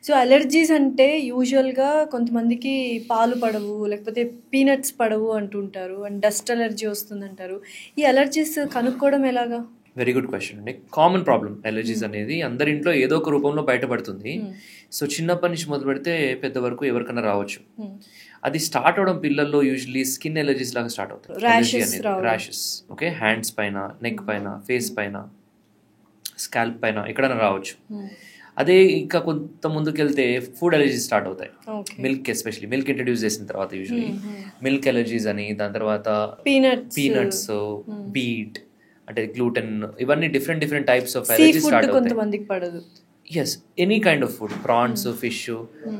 So allergies అంటే యూజువల్‌గా కొంతమందికి పాలు పడవు, లేకపోతే పీనట్స్ పడవు అంటుంటారు. అండ్ డస్ట్ అలర్జీ వస్తుందంటారు. ఈ అలర్జీస్ కనుక్కోవడం ఎలాగా? వెరీ గుడ్ క్వశ్చన్ అండి. కామన్ ప్రాబ్లం అలర్జీస్ అనేది అందరి ఇంట్లో ఏదో ఒక రూపంలో బయటపడుతుంది. సో చిన్నప్పటి నుంచి మొదలు పెడితే పెద్ద వరకు ఎవరికైనా రావచ్చు. అది స్టార్ట్ అవడం పిల్లల్లో యూజువల్లీ స్కిన్ ఎలర్జీస్ లాగా స్టార్ట్ అవుతాయి. ర్యాషెస్, ఓకే, హ్యాండ్స్ పైన, నెక్ పైన, ఫేస్ పైన, స్కాల్ప్ పైన ఎక్కడైనా రావచ్చు. అదే ఇంకా కొంత ముందుకెళ్తే ఫుడ్ ఎలర్జీస్ స్టార్ట్ అవుతాయి. మిల్క్, ఎస్పెషల్లీ మిల్క్ ఇంట్రడ్యూస్ చేసిన తర్వాత యూజువల్లీ మిల్క్ ఎలర్జీస్ అని, దాని తర్వాత పీనట్స్, బీట్ అంటే గ్లూటెన్, ఇవన్నీ different types of allergies start అవుతాయి. కొంతమందికి పడదు. Yes, any kind of food, prawns, fish,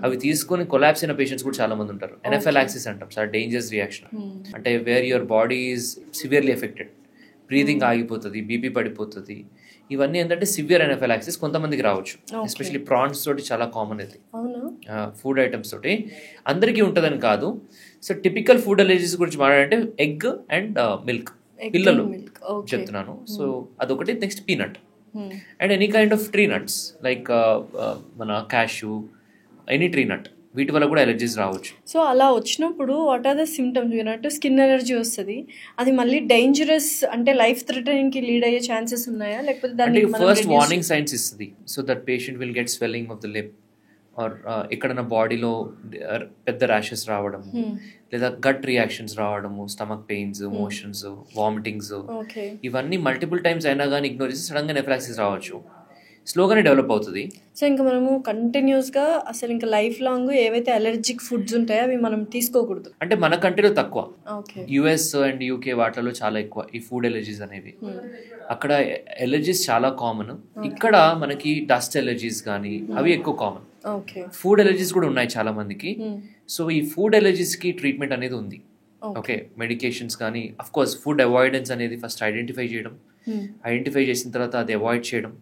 అవి తీసుకొని కొలాప్స్ అయిన పేషెంట్స్ కూడా చాలా మంది ఉంటారు. ఎనఫైలాక్సిస్ అంటాం, చాలా డేంజరస్ రియాక్షన్. అంటే where your body is severely affected, breathing ఆగిపోతుంది, బీపీ పడిపోతుంది. ఇవన్నీ ఏంటంటే సివియర్ ఎనఫైలాక్సిస్ కొంతమందికి రావచ్చు. ఎస్పెషల్లీ ప్రాన్స్ తోటి చాలా కామన్ ఇది. ఫుడ్ ఐటమ్స్ తోటి అందరికీ ఉంటుందని కాదు. సో టిపికల్ ఫుడ్ అలర్జీస్ గురించి మాట్లాడంటే ఎగ్ అండ్ మిల్క్, పిల్లలు చెప్తున్నాను. సో అదొకటి. Next peanut and any kind of tree nuts like మన క్యాష్యూ, ఎనీ ట్రీ నట్, వీటి వల్ల కూడా ఎలర్జీస్ రావచ్చు. సో అలా వచ్చినప్పుడు వాట్ ఆర్ ద సిమ్టమ్స్? విన్నట్టు స్కిన్ ఎలర్జీ వస్తుంది, అది మళ్ళీ డేంజరస్ అంటే లైఫ్ థ్రెటనింగ్ కి లీడ్ అయ్యే ఛాన్సెస్ ఉన్నాయా, లేకపోతే దాన్ని ఫస్ట్ వార్నింగ్ సైన్స్ ఇస్తుంది. So that patient will get swelling of the lip or ఎక్కడైనా బాడీలో పెద్ద ర్యాషెస్ రావడం, లేదా గట్ రియాక్షన్స్ రావడము, స్టమక్ పెయిన్స్, మోషన్స్, వామిటింగ్స్, ఇవన్నీ మల్టిపుల్ టైమ్స్ అయినా కానీ ఇగ్నోర్ చేసి సడన్ గా నెఫ్రాక్సిస్ రావచ్చు. స్లోగానే డెవలప్ అవుతుంది. సో ఇంకా మనము కంటిన్యూస్గా అసలు ఇంకా లైఫ్ లాంగ్ ఏవైతే అలర్జిక్ ఫుడ్స్ ఉంటాయో అవి మనం తీసుకోకూడదు. అంటే మన కంట్రీలో తక్కువ, యుఎస్ అండ్ యూకే వాటిలో చాలా ఎక్కువ ఈ ఫుడ్ ఎలర్జీస్ అనేవి. అక్కడ ఎలర్జీస్ చాలా కామన్. ఇక్కడ మనకి డస్ట్ ఎలర్జీస్ కానీ అవి ఎక్కువ కామన్. ఫుడ్ ఎలర్జీస్ కూడా ఉన్నాయి చాలా మందికి. సో ఈ ఫుడ్ ఎలర్జీస్ కి ట్రీట్మెంట్ అనేది ఉంది. ఓకే, మెడికేషన్స్ కానీ, అఫ్ కోర్స్ ఫుడ్ అవాయిడెన్స్ అనేది ఫస్ట్ ఐడెంటిఫై చేయడం, ఐడెంటిఫై చేసిన తర్వాత అది అవాయిడ్ చేయడం.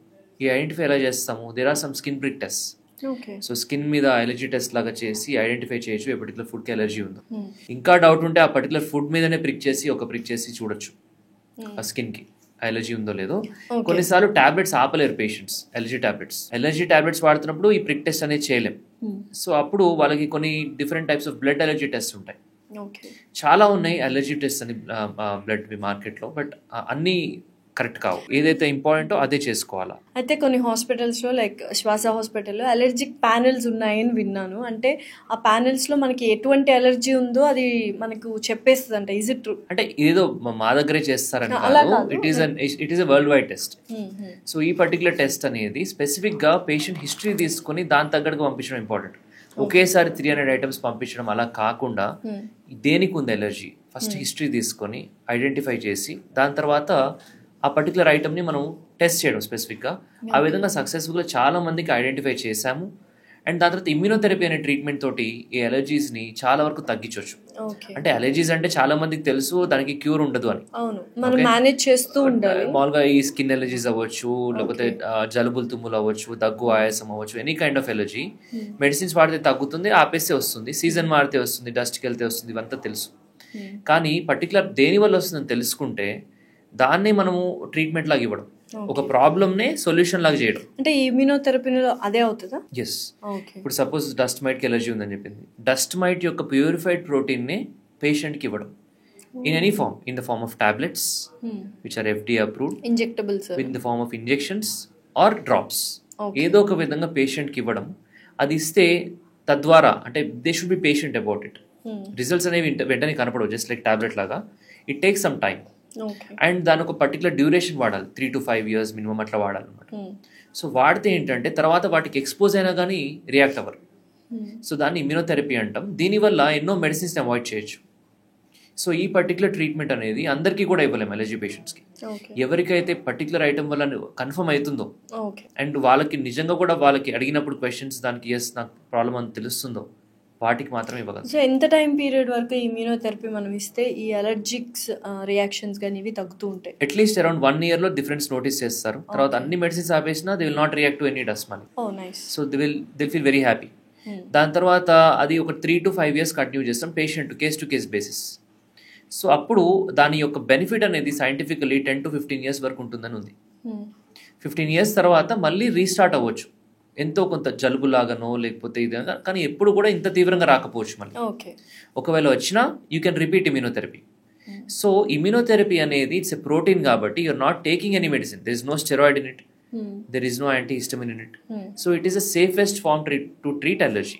ఈ ఐడెంటిఫై ఎలా చేస్తాము? There are some skin prick test. So skin మీద అలర్జీ టెస్ట్ లాగా చేసి ఐడెంటిఫై చేయొచ్చు ఏ పర్టికులర్ ఫుడ్ కి అలర్జీ ఉందో. ఇంకా డౌట్ ఉంటే ఆ పర్టికులర్ ఫుడ్ మీదనే ప్రిక్ చేసి చూడొచ్చు ఆ స్కిన్ కి అలర్జీ ఉందో లేదో. కొన్నిసార్లు టాబ్లెట్స్ ఆపలేరు పేషెంట్స్, ఎలర్జీ టాబ్లెట్స్ వాడుతున్నప్పుడు ఈ ప్రిక్ టెస్ట్ అనేది చేయలేం. సో అప్పుడు వాళ్ళకి కొన్ని different types of blood allergy test ఉంటాయి. చాలా ఉన్నాయి అలర్జీ టెస్ట్ అని బ్లడ్ మార్కెట్లో, బట్ అన్ని కరెక్ట్ కావు. ఏదైతే ఇంపార్టెంటో అదే చేసుకోవాలా. అయితే కొన్ని హాస్పిటల్స్లో లైక్ శ్వాస హాస్పిటల్లో అలర్జిక్ ప్యానెల్స్ ఉన్నాయని విన్నాను. అంటే ఆ ప్యానెల్స్లో మనకి ఎటువంటి అలర్జీ ఉందో అది మనకు చెప్పేస్తుంది. అంటే ఈజ్ ఇట్ ట్రూ? అంటే ఏదో మా దగ్గరే చేస్తారని కాదు, it is a world wide test. So ఈ పర్టికులర్ టెస్ట్ అనేది స్పెసిఫిక్ గా పేషెంట్ హిస్టరీ తీసుకుని దాని తగ్గట్టుగా పంపించడం ఇంపార్టెంట్. ఒకేసారి 300 ఐటమ్స్ పంపించడం అలా కాకుండా దేనికి ఉంది ఎలర్జీ ఫస్ట్ హిస్టరీ తీసుకొని ఐడెంటిఫై చేసి దాని తర్వాత ఆ పర్టికులర్ ఐటమ్ని మనం టెస్ట్ చేయడం స్పెసిఫిక్గా. ఆ విధంగా సక్సెస్ఫుల్గా చాలా మందికి ఐడెంటిఫై చేశాము. అండ్ దాని తర్వాత ఇమ్యూనోథెరపీ అనే ట్రీట్మెంట్ తోటి ఈ అలర్జీస్ని చాలా వరకు తగ్గించవచ్చు. అంటే అలర్జీస్ అంటే చాలా మందికి తెలుసు దానికి క్యూర్ ఉండదు అని, మామూలుగా ఈ స్కిన్ ఎలర్జీస్ అవ్వచ్చు, లేకపోతే జలుబులు, తుమ్ములు అవ్వచ్చు, దగ్గు, ఆయాసం అవ్వచ్చు, any kind of allergy medicines వాడితే తగ్గుతుంది, ఆపేస్తే వస్తుంది, సీజన్ మారితే వస్తుంది, డస్ట్కి వెళ్తే వస్తుంది, ఇవంతా తెలుసు. కానీ పర్టికులర్ దేని వల్ల వస్తుందని తెలుసుకుంటే దాన్ని మనము ట్రీట్మెంట్ లాగా ఇవ్వడం, ఒక ప్రాబ్లమ్నే సొల్యూషన్ లాగా చేయడం. అంటే ఇమ్యూనోథెరపీలో అదే అవుతుందా? ఎస్. ఇప్పుడు సపోజ్ డస్ట్ మైట్కి ఎలర్జీ ఉందని చెప్పింది, డస్ట్ మైట్ యొక్క ప్యూరిఫైడ్ ప్రోటీన్నే పేషెంట్కి ఇవ్వడం in any form, in the form of tablets which are FDA approved, injectables, in the form of injections or drops, ఏదో ఒక విధంగా పేషెంట్కి ఇవ్వడం. అది ఇస్తే తద్వారా అంటే they should be patient about it. Results అనేవి వెంటనే కనపడవు, జస్ట్ లైక్ టాబ్లెట్ లాగా. It take some time. And దాని ఒక పర్టికులర్ డ్యూరేషన్ వాడాలి, 3 to 5 years మినిమం అట్లా వాడాలన్నమాట. సో వాడితే ఏంటంటే తర్వాత వాటికి ఎక్స్పోజ్ అయినా కానీ రియాక్ట్ అవ్వరు. సో దాన్ని ఇమ్యూనోథెరపీ అంటాం. దీనివల్ల ఎన్నో మెడిసిన్స్ని అవాయిడ్ చేయొచ్చు. సో ఈ పర్టికులర్ ట్రీట్మెంట్ అనేది అందరికీ కూడా ఇవ్వలేము ఎలర్జీ పేషెంట్స్కి. ఎవరికైతే పర్టికులర్ ఐటమ్ వల్ల కన్ఫర్మ్ అవుతుందో అండ్ వాళ్ళకి నిజంగా కూడా వాళ్ళకి అడిగినప్పుడు క్వశ్చన్స్ దానికి ఎస్ నాకు ప్రాబ్లం అని తెలుస్తుందో వాటికి మాత్రమే ఇవ్వగలం. సో ఎంత టైం పీరియడ్ వరకు ఇమ్యూనోథెరపీ మనం ఇస్తే ఈ అలర్జిక్స్ రియాక్షన్స్ కానీ ఇవి తగ్గుతూ ఉంటాయి? At least around 1 year difference notice చేస్తారు. తర్వాత అన్ని మెడిసిన్స్ ఆపేసినా they will not react to any dust money. So they feel very happy. దాని తర్వాత అది ఒక 3 to 5 years కంటిన్యూ చేస్తాం patient case to case basis. So అప్పుడు దాని యొక్క బెనిఫిట్ అనేది సైంటిఫికలీ 10 to 15 years వరకు ఉంటుందని ఉంది. 15 years తర్వాత మళ్ళీ రీస్టార్ట్ అవ్వచ్చు ఎంతో కొంత జలుబులాగానో లేకపోతే ఇదిగా, కానీ ఎప్పుడు కూడా ఇంత తీవ్రంగా రాకపోవచ్చు మళ్ళీ. ఒకవేళ వచ్చినా you can repeat immunotherapy. So immunotherapy అనేది ఇట్స్ ఎ ప్రోటీన్ కాబట్టి you're not taking any medicine, there is no steroid in it, there is no antihistamine in it. So it is the safest form to treat allergy.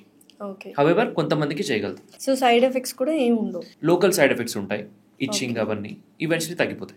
However కొంతమందికి చేయగలుగుతాం. So side effects కూడా ఏమి ఉండవు, local side effects ఉంటాయి, itching అవన్నీ eventually తగ్గిపోతాయి.